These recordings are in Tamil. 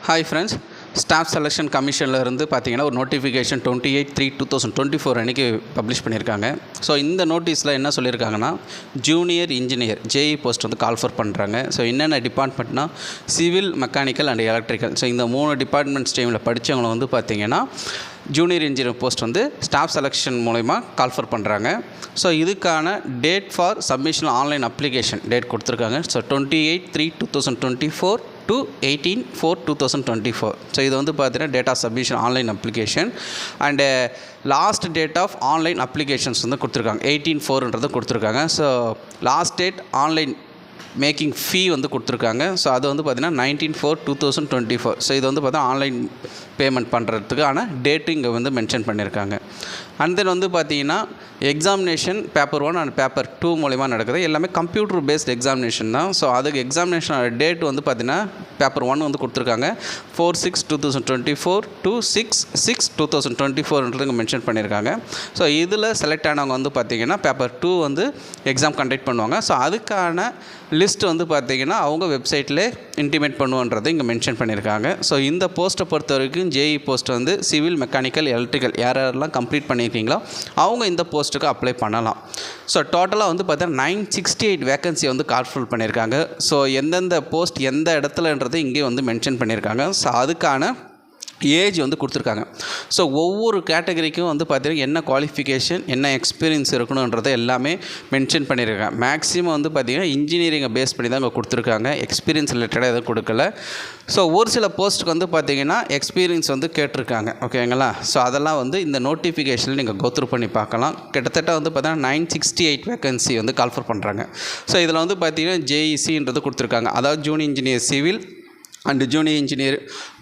ஹாய் ஃப்ரெண்ட்ஸ், ஸ்டாஃப் செலெக்ஷன் கமிஷனில் இருந்து பார்த்தீங்கன்னா ஒரு நோட்டிஃபிகேஷன் 28/3/2024 அன்றைக்கி பப்ளிஷ் பண்ணியிருக்காங்க. ஸோ இந்த நோட்டீஸில் என்ன சொல்லியிருக்காங்கன்னா, ஜூனியர் இன்ஜினியர் ஜேஇ போஸ்ட் வந்து கால்ஃபர் பண்ணுறாங்க. ஸோ என்னென்ன டிபார்ட்மெண்ட்னா civil, mechanical and electrical. So இந்த 3 டிபார்ட்மெண்ட் ஸ்ட்ரீமில் படித்தவங்களை வந்து பார்த்திங்கன்னா ஜூனியர் இன்ஜினியர் போஸ்ட் வந்து ஸ்டாஃப் செலெக்ஷன் மூலமா கால்ஃபர் பண்ணுறாங்க. ஸோ இதுக்கான date for submission online application date கொடுத்துருக்காங்க. So 28/3/2024 to 18/4/2024. ஸோ இது வந்து பார்த்தீங்கன்னா date of submission online application and last date of online applications வந்து கொடுத்துருக்காங்க. 18/4ன்றது கொடுத்துருக்காங்க. So last date online making ஃபீ வந்து கொடுத்துருக்காங்க. ஸோ அது வந்து பார்த்திங்கன்னா 19/4/2024. ஸோ இது வந்து பார்த்தா ஆன்லைன் பேமெண்ட் பண்ணுறதுக்கான டேட்டு இங்கே வந்து மென்ஷன் பண்ணியிருக்காங்க. அண்ட் தென் வந்து பார்த்திங்கன்னா எக்ஸாமினேஷன் பேப்பர் 1 அண்ட் பேப்பர் 2 மூலிமா நடக்குது. எல்லாமே கம்ப்யூட்டர் பேஸ்ட் எக்ஸாமினேஷன் தான். ஸோ அதுக்கு எக்ஸாமினேஷனோட டேட் வந்து பார்த்திங்கன்னா பேப்பர் 1 வந்து கொடுத்துருக்காங்க 4/6/2024 to 6/6/2024 மென்ஷன் பண்ணியிருக்காங்க. ஸோ இதில் செலக்ட் ஆனவங்க வந்து பார்த்திங்கன்னா பேப்பர் 2 வந்து எக்ஸாம் கண்டக்ட் பண்ணுவாங்க. ஸோ அதுக்கான லிஸ்ட் வந்து பார்த்திங்கன்னா அவங்க வெப்சைட்டில் இன்டிமேட் பண்ணுவோன்றது இங்கே மென்ஷன் பண்ணியிருக்காங்க. ஸோ இந்த போஸ்ட்டை பொறுத்த வரைக்கும் ஜேஇ போஸ்ட் வந்து சிவில், மெக்கானிக்கல், எலக்ட்ரிக்கல் யாரெல்லாம் கம்ப்ளீட் பண்ணியிருக்கீங்களோ அவங்க இந்த போஸ்ட்டுக்கு அப்ளை பண்ணலாம். ஸோ டோட்டலாக வந்து பார்த்தீங்கன்னா 968 வேக்கன்சி வந்து கால்ஃபுல் பண்ணியிருக்காங்க. ஸோ எந்தெந்த போஸ்ட் எந்த இடத்துலன்றது இங்கே வந்து மென்ஷன் பண்ணியிருக்காங்க. ஸோ அதுக்கான ஏஜ் வந்து கொடுத்துருக்காங்க. ஸோ ஒவ்வொரு கேட்டகரிக்கும் வந்து பார்த்திங்கன்னா என்ன குவாலிஃபிகேஷன், என்ன எக்ஸ்பீரியன்ஸ் இருக்கணுன்றதை எல்லாமே மென்ஷன் பண்ணியிருக்காங்க. மேக்ஸிமம் வந்து பார்த்திங்கன்னா இன்ஜினியரிங்கை பேஸ் பண்ணி தான் இங்கே கொடுத்துருக்காங்க. எக்ஸ்பீரியன்ஸ் ரிலேட்டடாக எதுவும் கொடுக்கல. ஸோ ஒரு சில போஸ்ட்டுக்கு வந்து பார்த்திங்கன்னா எக்ஸ்பீரியன்ஸ் வந்து கேட்டிருக்காங்க. ஓகேங்களா? ஸோ அதெல்லாம் வந்து இந்த நோட்டிஃபிகேஷனில் நீங்கள் கோத்ரூ பண்ணி பார்க்கலாம். கிட்டத்தட்ட வந்து பார்த்திங்கன்னா 968 வேக்கன்சி வந்து கால்ஃபர் பண்ணுறாங்க. ஸோ இதில் வந்து பார்த்திங்கன்னா ஜேஇசின்றது கொடுத்துருக்காங்க. அதாவது junior engineer civil and junior engineer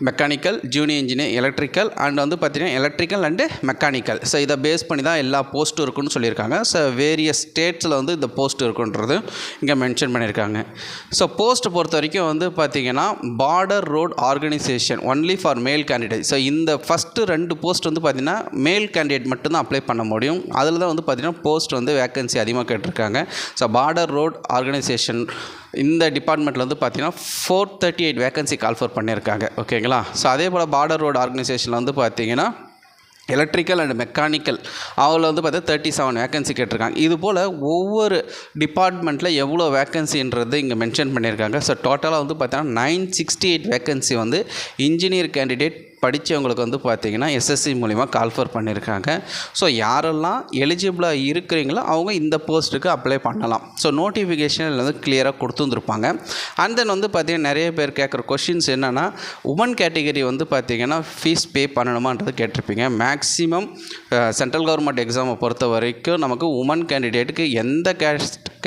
mechanical, junior engineer electrical and வந்து பார்த்திங்கன்னா எலக்ட்ரிக்கல் அண்டு மெக்கானிக்கல். ஸோ இதை பேஸ் பண்ணி தான் எல்லா போஸ்ட்டும் இருக்குன்னு சொல்லியிருக்காங்க. ஸோ வேரியஸ் ஸ்டேட்ஸில் வந்து இந்த போஸ்ட் இருக்குன்றது இங்கே மென்ஷன் பண்ணியிருக்காங்க. ஸோ போஸ்ட்டை பொறுத்த வரைக்கும் வந்து பார்த்திங்கன்னா border road organisation only for மேல் கேண்டிடேட். ஸோ இந்த ஃபஸ்ட்டு 2 போஸ்ட் வந்து பார்த்திங்கன்னா மேல் கேண்டிடேட் மட்டும்தான் அப்ளை பண்ண முடியும். அதில் தான் வந்து பார்த்திங்கன்னா போஸ்ட் வந்து வேக்கன்சி அதிகமாக கேட்டிருக்காங்க. ஸோ பார்டர் ரோட் ஆர்கனைசேஷன் இந்த டிபார்ட்மெண்ட்டில் வந்து பார்த்திங்கன்னா 438 வேக்கன்சி கால்ஃபர் பண்ணியிருக்காங்க. ஓகேங்களா? ஸோ அதே போல் பார்டர் ரோடு ஆர்கனைசேஷனில் வந்து பார்த்திங்கன்னா எலக்ட்ரிக்கல் அண்ட் மெக்கானிக்கல் அவங்கள வந்து பார்த்தா 37 வேக்கன்சி கேட்டிருக்காங்க. இது போல் ஒவ்வொரு டிபார்ட்மெண்ட்டில் எவ்வளோ வேக்கன்சின்றது இங்கே மென்ஷன் பண்ணியிருக்காங்க. ஸோ டோட்டலாக வந்து பார்த்தீங்கன்னா 968 வேக்கன்சி வந்து இன்ஜினியர் கேண்டிடேட் படித்தவங்களுக்கு வந்து பார்த்திங்கன்னா எஸ்எஸ்சி மூலிமா கால்ஃபர் பண்ணியிருக்காங்க. ஸோ யாரெல்லாம் எலிஜிபிளாக இருக்கிறீங்களோ அவங்க இந்த போஸ்ட்டுக்கு அப்ளை பண்ணலாம். ஸோ நோட்டிஃபிகேஷனில் வந்து கிளியராக கொடுத்துருந்துருப்பாங்க. அண்ட் தென் வந்து பார்த்திங்கன்னா நிறைய பேர் கேட்குற கொஷின்ஸ் என்னென்னா, உமன் கேட்டகரி வந்து பார்த்திங்கன்னா ஃபீஸ் பே பண்ணணுமான்றது கேட்டிருப்பீங்க. மேக்ஸிமம் சென்ட்ரல் கவர்மெண்ட் எக்ஸாமை பொறுத்த வரைக்கும் நமக்கு உமன் கேண்டிடேட்டுக்கு எந்த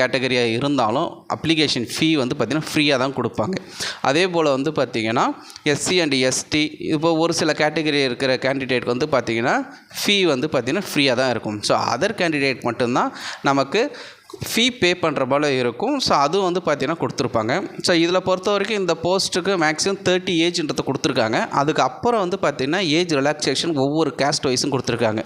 கேட்டகரியாக இருந்தாலும் அப்ளிகேஷன் ஃபீ வந்து பார்த்திங்கன்னா ஃப்ரீயாக தான் கொடுப்பாங்க. அதே போல் வந்து பார்த்திங்கன்னா எஸ்சி அண்ட் எஸ்டி இப்போ ஒரு சில கேட்டகரி இருக்கிற கேண்டிடேட் வந்து பார்த்திங்கன்னா ஃபீ வந்து பார்த்திங்கன்னா ஃப்ரீயாக தான் இருக்கும். ஸோ அதர் கேண்டிடேட் மட்டும்தான் நமக்கு ஃபீ பே பண்ணுற போல் இருக்கும். ஸோ அதுவும் வந்து பார்த்திங்கன்னா கொடுத்துருப்பாங்க. ஸோ இதில் பொறுத்த வரைக்கும் இந்த போஸ்ட்டுக்கு மேக்ஸிமம் 30 ஏஜ்ன்றதை கொடுத்துருக்காங்க. அதுக்கப்புறம் வந்து பார்த்திங்கன்னா ஏஜ் ரிலாக்ஸேஷன் ஒவ்வொரு கேஸ்ட் வைஸும் கொடுத்துருக்காங்க.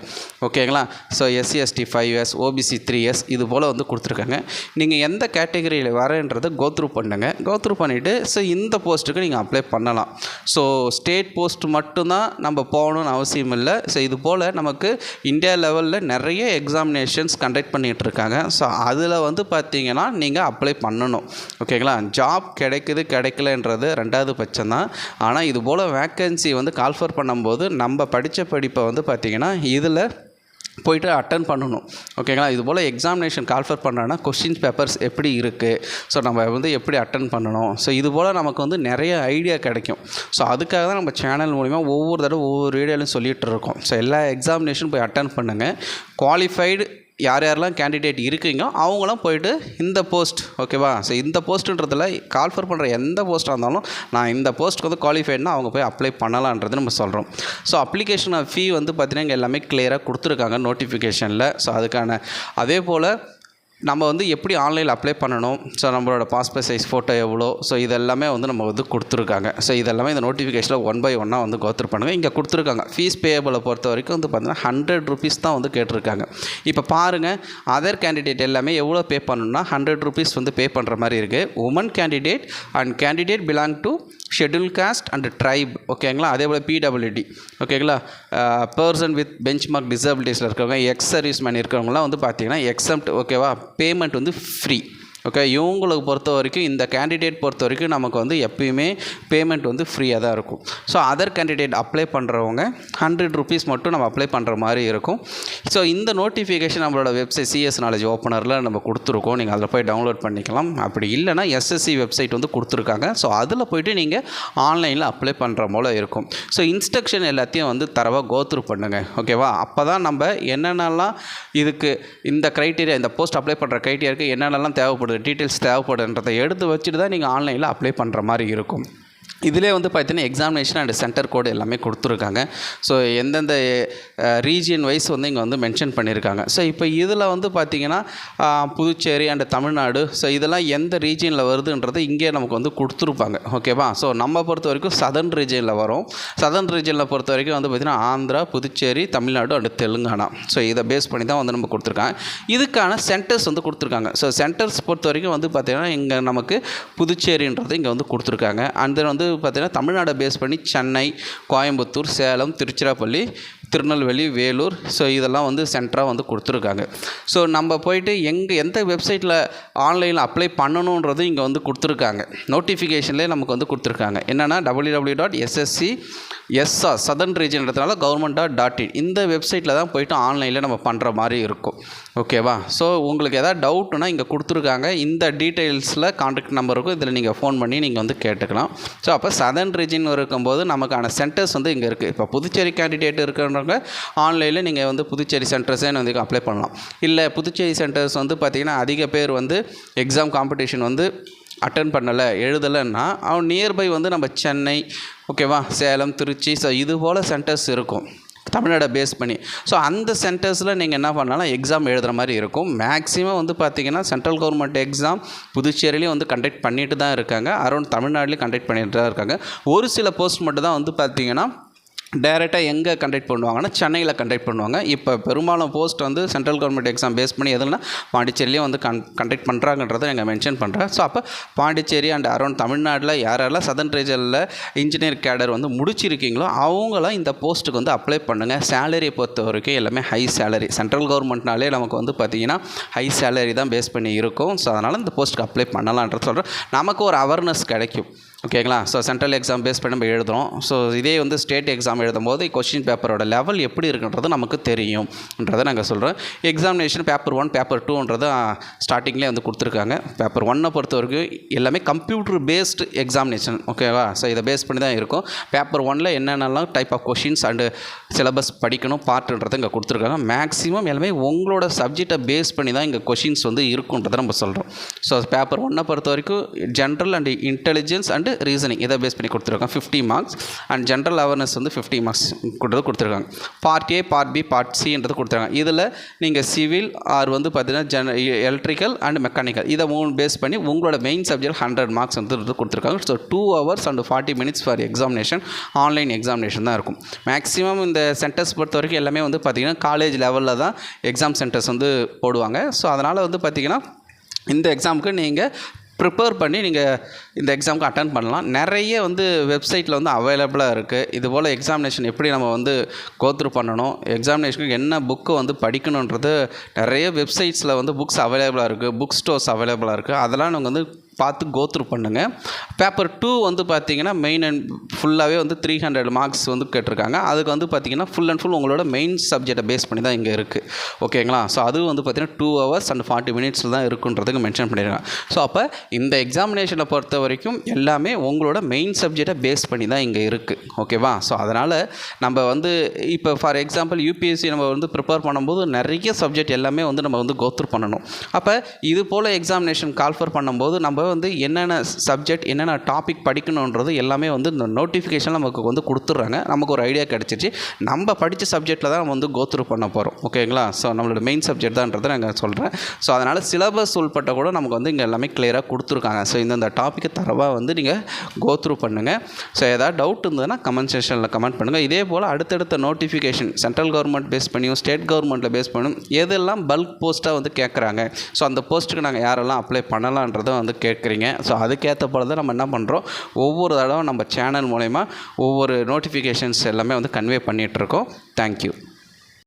ஓகேங்களா? So SC ST 5 years, OBC 3 years இது போல் வந்து கொடுத்துருக்காங்க. நீங்கள் எந்த கேட்டகரியில் வரன்றதை கோத்ரூ பண்ணுங்கள். கோத்ரூ பண்ணிவிட்டு ஸோ இந்த போஸ்ட்டுக்கு நீங்கள் அப்ளை பண்ணலாம். ஸோ ஸ்டேட் போஸ்ட் மட்டும்தான் நம்ம போகணுன்னு அவசியம் இல்லை. ஸோ இது போல் நமக்கு இந்தியா லெவலில் நிறைய எக்ஸாமினேஷன்ஸ் கண்டக்ட் பண்ணிகிட்டு இருக்காங்க. ஸோ அதில் வந்து பார்த்திங்கன்னா நீங்கள் அப்ளை பண்ணணும். ஓகேங்களா? ஜாப் கிடைக்கலன்றது 2வது பட்சம் தான். ஆனால் இது போல் வேக்கன்சி வந்து கால்ஃபர் பண்ணும்போது நம்ம படித்த படிப்பை வந்து பார்த்திங்கன்னா இதில் போய்ட்டு அட்டன் பண்ணணும். ஓகேங்களா? இது போல் எக்ஸாமினேஷன் கால்ஃபர் பண்ணுறோன்னா கொஸ்டின் பேப்பர்ஸ் எப்படி இருக்குது, ஸோ நம்ம வந்து எப்படி அட்டன் பண்ணணும், ஸோ இது போல் நமக்கு வந்து நிறைய ஐடியா கிடைக்கும். ஸோ அதுக்காக தான் நம்ம சேனல் மூலிமா ஒவ்வொரு தடவை ஒவ்வொரு வீடியோலையும் சொல்லிகிட்டு இருக்கோம். ஸோ எல்லா எக்ஸாமினேஷன் போய் அட்டன் பண்ணுங்கள். குவாலிஃபைடு யாரெல்லாம் கேண்டிடேட் இருக்கீங்களோ அவங்களும் போய்ட்டு இந்த போஸ்ட், ஓகேவா? ஸோ இந்த போஸ்ட்டுன்றதில் கால்ஃபர் பண்ணுற எந்த போஸ்ட்டாக இருந்தாலும் நான் இந்த போஸ்ட்டுக்கு வந்து குவாலிஃபைட்னா அவங்க போய் அப்ளை பண்ணலான்றது நம்ம சொல்கிறோம். ஸோ அப்ளிகேஷன் ஃபீ வந்து பார்த்திங்கன்னா இங்கே எல்லாமே கிளியராக கொடுத்துருக்காங்க நோட்டிஃபிகேஷனில். ஸோ அதுக்கான அதே போல் நம்ம வந்து எப்படி ஆன்லைனில் அப்ளை பண்ணணும், ஸோ நம்மளோட பாஸ்போர்ட் சைஸ் ஃபோட்டோ எவ்வளோ, ஸோ இதெல்லாமே வந்து நம்ம வந்து கொடுத்துருக்காங்க. ஸோ இதெல்லாமே இந்த நோட்டிஃபிகேஷனில் 1 by 1 வந்து கோத்ரூ பண்ணுங்கள். இங்கே கொடுத்துருக்காங்க. ஃபீஸ் பேயபிளை பொறுத்த வரைக்கும் வந்து பார்த்தீங்கன்னா 100 rupees தான் வந்து கேட்டிருக்காங்க. இப்போ பாருங்கள், அதர் கேண்டிடேட் எல்லாமே எவ்வளோ பே பண்ணணும்னா 100 rupees வந்து பே பண்ணுற மாதிரி இருக்குது. Woman candidate and candidate belong to schedule caste and tribe, ஓகேங்களா. அதே போல் பிடபிள்யூடி, ஓகேங்களா. பர்சன் வித் பெஞ்ச் மார்க் டிசபிலிட்டிஸில் இருக்கிறவங்க, எக்ஸ் சர்வீஸ் மேன் இருக்கிறவங்களாம் வந்து பார்த்தீங்கன்னா எக்ஸம்ட், ஓகேவா. பேமெண்ட் வந்து ஃப்ரீ, ஓகே. இவங்களுக்கு பொறுத்த வரைக்கும், இந்த கேண்டிடேட் பொறுத்த வரைக்கும் நமக்கு வந்து எப்பயுமே பேமெண்ட் வந்து ஃப்ரீயாக தான் இருக்கும். ஸோ அதர் கேண்டிடேட் அப்ளை பண்ணுறவங்க 100 rupees மட்டும் நம்ம அப்ளை பண்ணுற மாதிரி இருக்கும். ஸோ இந்த நோட்டிஃபிகேஷன் நம்மளோட வெப்சைட் சிஎஸ் நாலேஜ் ஓப்பனரில் நம்ம கொடுத்துருக்கோம். நீங்கள் அதில் போய் டவுன்லோட் பண்ணிக்கலாம். அப்படி இல்லைனா எஸ்எஸ்சி வெப்சைட் வந்து கொடுத்துருக்காங்க. ஸோ அதில் போய்ட்டு நீங்கள் ஆன்லைனில் அப்ளை பண்ணுற போல் இருக்கும். ஸோ இன்ஸ்ட்ரக்ஷன் எல்லாத்தையும் வந்து தரவாக கோத்ரூ பண்ணுங்கள், ஓகேவா. அப்போ தான் நம்ம என்னென்னலாம் இதுக்கு இந்த க்ரைட்டீரியா, இந்த போஸ்ட் அப்ளை பண்ணுற க்ரைட்டீரியாவுக்கு என்னென்னலாம் தேவைப்படுது, டீட்டெயில்ஸ் தேவைப்படுன்றதை எடுத்து வச்சுட்டு தான் நீங்கள் ஆன்லைனில் அப்ளை பண்ணுற மாதிரி இருக்கும். இதிலே வந்து பார்த்தீங்கன்னா எக்ஸாமினேஷன் அண்ட் சென்டர் கோடு எல்லாமே கொடுத்துருக்காங்க. ஸோ எந்தெந்த ரீஜியன் வைஸ் வந்து இங்கே வந்து மென்ஷன் பண்ணியிருக்காங்க. ஸோ இப்போ இதில் வந்து பார்த்திங்கன்னா புதுச்சேரி அண்ட் தமிழ்நாடு, ஸோ இதெல்லாம் எந்த ரீஜியனில் வருதுன்றது இங்கே நமக்கு வந்து கொடுத்துருப்பாங்க, ஓகேவா. ஸோ நம்ம பொறுத்த வரைக்கும் சதர்ன் ரீஜியனில் வரும். சதர்ன் ரீஜியனில் பொறுத்த வரைக்கும் வந்து பார்த்திங்கன்னா ஆந்திரா, புதுச்சேரி, தமிழ்நாடு அண்ட் தெலுங்கானா. ஸோ இதை பேஸ் பண்ணி தான் வந்து நம்ம கொடுத்துருக்காங்க. இதுக்கான சென்டர்ஸ் வந்து கொடுத்துருக்காங்க. ஸோ சென்டர்ஸ் பொறுத்த வரைக்கும் வந்து பார்த்திங்கன்னா இங்கே நமக்கு புதுச்சேரின்றது இங்கே வந்து கொடுத்துருக்காங்க. அண்ட் தென் வந்து பார்த்திங்கன்னா தமிழ்நாடை பேஸ் பண்ணி சென்னை, கோயம்புத்தூர், சேலம், திருச்சிராப்பள்ளி, திருநெல்வேலி, வேலூர், ஸோ இதெல்லாம் வந்து சென்டராக வந்து கொடுத்துருக்காங்க. ஸோ நம்ம போயிட்டு எந்த வெப்சைட்டில் ஆன்லைனில் அப்ளை பண்ணணுன்றது இங்கே வந்து கொடுத்துருக்காங்க. நோட்டிஃபிகேஷன்லேயே நமக்கு வந்து கொடுத்துருக்காங்க. என்னென்னா www.sscSR சதர்ன் ரீஜன்றதுனால government.in இந்த வெப்சைட்டில் தான் போய்ட்டு ஆன்லைனில் நம்ம பண்ணுற மாதிரி இருக்கும், ஓகேவா. ஸோ உங்களுக்கு எதாவது டவுட்னா இங்கே கொடுத்துருக்காங்க. இந்த டீட்டெயில்ஸில் கான்டாக்ட் நம்பர் இருக்கும். இதில் நீங்கள் ஃபோன் பண்ணி நீங்கள் வந்து கேட்டுக்கலாம். ஸோ அப்போ சதர்ன் ரீஜன் இருக்கும்போது நமக்கான சென்டர்ஸ் வந்து இங்கே இருக்குது. இப்போ புதுச்சேரி கேண்டிடேட் இருக்கிறவங்க ஆன்லைனில் நீங்கள் வந்து புதுச்சேரி சென்டர்ஸே வந்து அப்ளை பண்ணலாம். இல்லை புதுச்சேரி சென்டர்ஸ் வந்து பார்த்திங்கன்னா அதிக பேர் வந்து எக்ஸாம் காம்படிஷன் வந்து அட்டன் பண்ணலை, எழுதலைன்னா அவன் நியர்பை வந்து நம்ம சென்னை, ஓகேவா, சேலம், திருச்சி, ஸோ இது போல் சென்டர்ஸ் இருக்கும் தமிழ்நாடை பேஸ் பண்ணி. ஸோ அந்த சென்டர்ஸில் நீங்கள் என்ன பண்ணாலும் எக்ஸாம் எழுதுகிற மாதிரி இருக்கும். மேக்ஸிமம் வந்து பார்த்திங்கன்னா சென்ட்ரல் கவர்மெண்ட் எக்ஸாம் புதுச்சேரியிலையும் வந்து கண்டக்ட் பண்ணிட்டு தான் இருக்காங்க. அரௌண்ட் தமிழ்நாட்டிலையும் கண்டக்ட் பண்ணிட்டு தான் இருக்காங்க. ஒரு சில போஸ்ட் மட்டும் தான் வந்து பார்த்திங்கன்னா டைரெக்டாக எங்கே கண்டக்ட் பண்ணுவாங்கன்னா சென்னையில் கண்டக்ட் பண்ணுவாங்க. இப்போ பெரும்பாலும் போஸ்ட் வந்து சென்ட்ரல் கவர்மெண்ட் எக்ஸாம் பேஸ் பண்ணி எதுனா பாண்டிச்சேரியிலையும் வந்து கண்டக்ட் பண்ணுறாங்கன்றதை நீங்கள் மென்ஷன் பண்ணுறேன். ஸோ அப்போ பாண்டிச்சேரி அண்ட் அரௌண்ட் தமிழ்நாட்டில் யாரெல்லாம் சதர்ன் ரீஜனில் இன்ஜினியர் கேடர் வந்து முடிச்சிருக்கீங்களோ அவங்களாம் இந்த போஸ்ட்டுக்கு வந்து அப்ளை பண்ணுங்கள். சேலரியை பொறுத்த வரைக்கும் எல்லாமே ஹை சேலரி. சென்ட்ரல் கவர்மெண்ட்னாலே நமக்கு வந்து பார்த்திங்கன்னா ஹை சேலரி தான் பேஸ் பண்ணி இருக்கும். ஸோ அதனால் இந்த போஸ்ட்டுக்கு அப்ளை பண்ணலான்றது சொல்கிறேன். நமக்கு ஒரு அவேர்னஸ் கிடைக்கும், ஓகேங்களா. ஸோ சென்ட்ரல் எக்ஸாம் பேஸ் பண்ணி நம்ம எழுதுகிறோம். ஸோ இதே வந்து ஸ்டேட் எக்ஸாம் எழுதும்போது கொஸ்டின் பேப்பரோட லெவல் எப்படி இருக்குன்றது நமக்கு தெரியும்ன்றதை நாங்கள் சொல்கிறோம். எக்ஸாமினேஷன் பேப்பர் 1, பேப்பர் 2ன்றது ஸ்டார்டிங்லேயே வந்து கொடுத்துருக்காங்க. பேப்பர் 1 பொறுத்த வரைக்கும் எல்லாமே கம்ப்யூட்டர் பேஸ்டு எக்ஸாமினேஷன், ஓகேவா. ஸோ இதை பேஸ் பண்ணி தான் இருக்கும். பேப்பர் 1ல் என்னென்னலாம் type of questions and syllabus படிக்கணும் பார்ட்டுன்றதை இங்கே கொடுத்துருக்காங்க. மேக்ஸிமம் எல்லாமே உங்களோட சப்ஜெக்டை பேஸ் பண்ணி தான் இங்கே கொஷின்ஸ் வந்து இருக்குன்றதை நம்ம சொல்கிறோம். ஸோ பேப்பர் 1 பொறுத்த வரைக்கும் general and intelligence and reasoning இதை பேஸ் பண்ணி கொடுத்துருக்காங்க 50 marks. அண்ட் ஜென்ரல் அவேர்னஸ் வந்து 50 marks கொடுத்துருக்காங்க. Part A, part B, part சின்றது கொடுத்துருக்காங்க. இதில் நீங்கள் சிவில் ஆர் வந்து பார்த்தீங்கன்னா எலக்ட்ரிக்கல் அண்ட் மெக்கானிக்கல் இதை 3 பேஸ் பண்ணி உங்களோட மெயின் சப்ஜெக்ட் 100 marks வந்து கொடுத்துருக்காங்க. So 2 hours and 40 minutes for examination. Online examination தான் இருக்கும். மேக்ஸிமம் இந்த சென்டர்ஸ் பொறுத்த வரைக்கும் எல்லாமே வந்து பார்த்திங்கன்னா காலேஜ் லெவலில் தான் எக்ஸாம் சென்டர்ஸ் வந்து போடுவாங்க. ஸோ அதனால் வந்து பார்த்திங்கன்னா இந்த எக்ஸாமுக்கு நீங்கள் ப்ரிப்பேர் பண்ணி நீங்கள் இந்த எக்ஸாமுக்கு அட்டன் பண்ணலாம். நிறைய வந்து வெப்சைட்டில் வந்து அவைலபிளாக இருக்குது. இதுபோல் எக்ஸாமினேஷன் எப்படி நம்ம வந்து கோத்ரூ பண்ணணும், எக்ஸாமினேஷனுக்கு என்ன புக்கு வந்து படிக்கணுன்றது நிறைய வெப்சைட்ஸில் வந்து புக்ஸ் அவைலபிளாக இருக்குது, புக் ஸ்டோர்ஸ் அவைலபிளாக இருக்குது. அதெல்லாம் நீங்கள் வந்து பார்த்து கோத்ரூ பண்ணுங்கள். பேப்பர் 2 வந்து பார்த்திங்கன்னா மெயின் அண்ட் ஃபுல்லாகவே வந்து 300 marks வந்து கேட்டிருக்காங்க. அதுக்கு வந்து பார்த்திங்கன்னா ஃபுல் அண்ட் ஃபுல் உங்களோட மெயின் சப்ஜெக்டை பேஸ் பண்ணி தான் இங்கே இருக்குது, ஓகேங்களா. ஸோ அதுவும் வந்து பார்த்திங்கன்னா 2 hours and 40 minutes தான் இருக்குன்றதுக்கு மென்ஷன் பண்ணியிருக்காங்க. ஸோ அப்போ இந்த எக்ஸாமினேஷனை பொறுத்த வரைக்கும் எல்லாமே உங்களோட மெயின் சப்ஜெக்டை பேஸ் பண்ணி தான் இங்கே இருக்குது, ஓகேவா. ஸோ அதனால் நம்ம வந்து இப்போ ஃபார் எக்ஸாம்பிள் யூபிஎஸ்சி நம்ம வந்து ப்ரிப்பேர் பண்ணும்போது நிறைய சப்ஜெக்ட் எல்லாமே வந்து நம்ம வந்து கோத்ரூ பண்ணணும். அப்போ இது போல் எக்ஸாமினேஷன் கால்ஃபர் பண்ணும்போது நம்ம வந்து என்னென்ன சப்ஜெக்ட் என்னென்ன டாபிக் படிக்கணுன்றது எல்லாமே வந்து இந்த நோட்டிஃபிகேஷன் நமக்கு வந்து கொடுத்துட்றாங்க. நமக்கு ஒரு ஐடியா கிடச்சிச்சு. நம்ம படித்த சப்ஜெக்டில் தான் நம்ம வந்து கோத்ரூ பண்ண போகிறோம். ஓகேங்களா? ஸோ நம்மளோட மெயின் சப்ஜெக்ட் தான்றதை நாங்கள் சொல்கிறேன். ஸோ அதனால் சிலபஸ் உள்பட்ட கூட நமக்கு வந்து இங்கே எல்லாமே கிளியராக கொடுத்துருக்காங்க. ஸோ இந்த டாப்பிக்கை தரவாக வந்து நீங்கள் கோத்ரூ பண்ணுங்கள். ஸோ ஏதாவது டவுட் இருந்ததுன்னா கமெண்ட் செக்ஷனில் கமெண்ட் பண்ணுங்கள். இதே போல் அடுத்தடுத்த நோட்டிஃபிகேஷன் சென்ட்ரல் கவர்மெண்ட் பேஸ் பண்ணியும் ஸ்டேட் கவர்மெண்ட்டில் பேஸ் பண்ணும் எதெல்லாம் பல்க் போஸ்ட்டாக வந்து கேட்குறாங்க, ஸோ அந்த போஸ்ட்டுக்கு நாங்கள் யாரெல்லாம் அப்ளை பண்ணலான்றதை வந்து கேட்குறீங்க. ஸோ அதுக்கேற்ற போல தான் நம்ம என்ன பண்ணுறோம், ஒவ்வொரு தடவை நம்ம சேனல் மூலமா ஒவ்வொரு நோட்டிஃபிகேஷன்ஸ் எல்லாமே வந்து கன்வே பண்ணிகிட்ருக்கோம். தேங்க்யூ.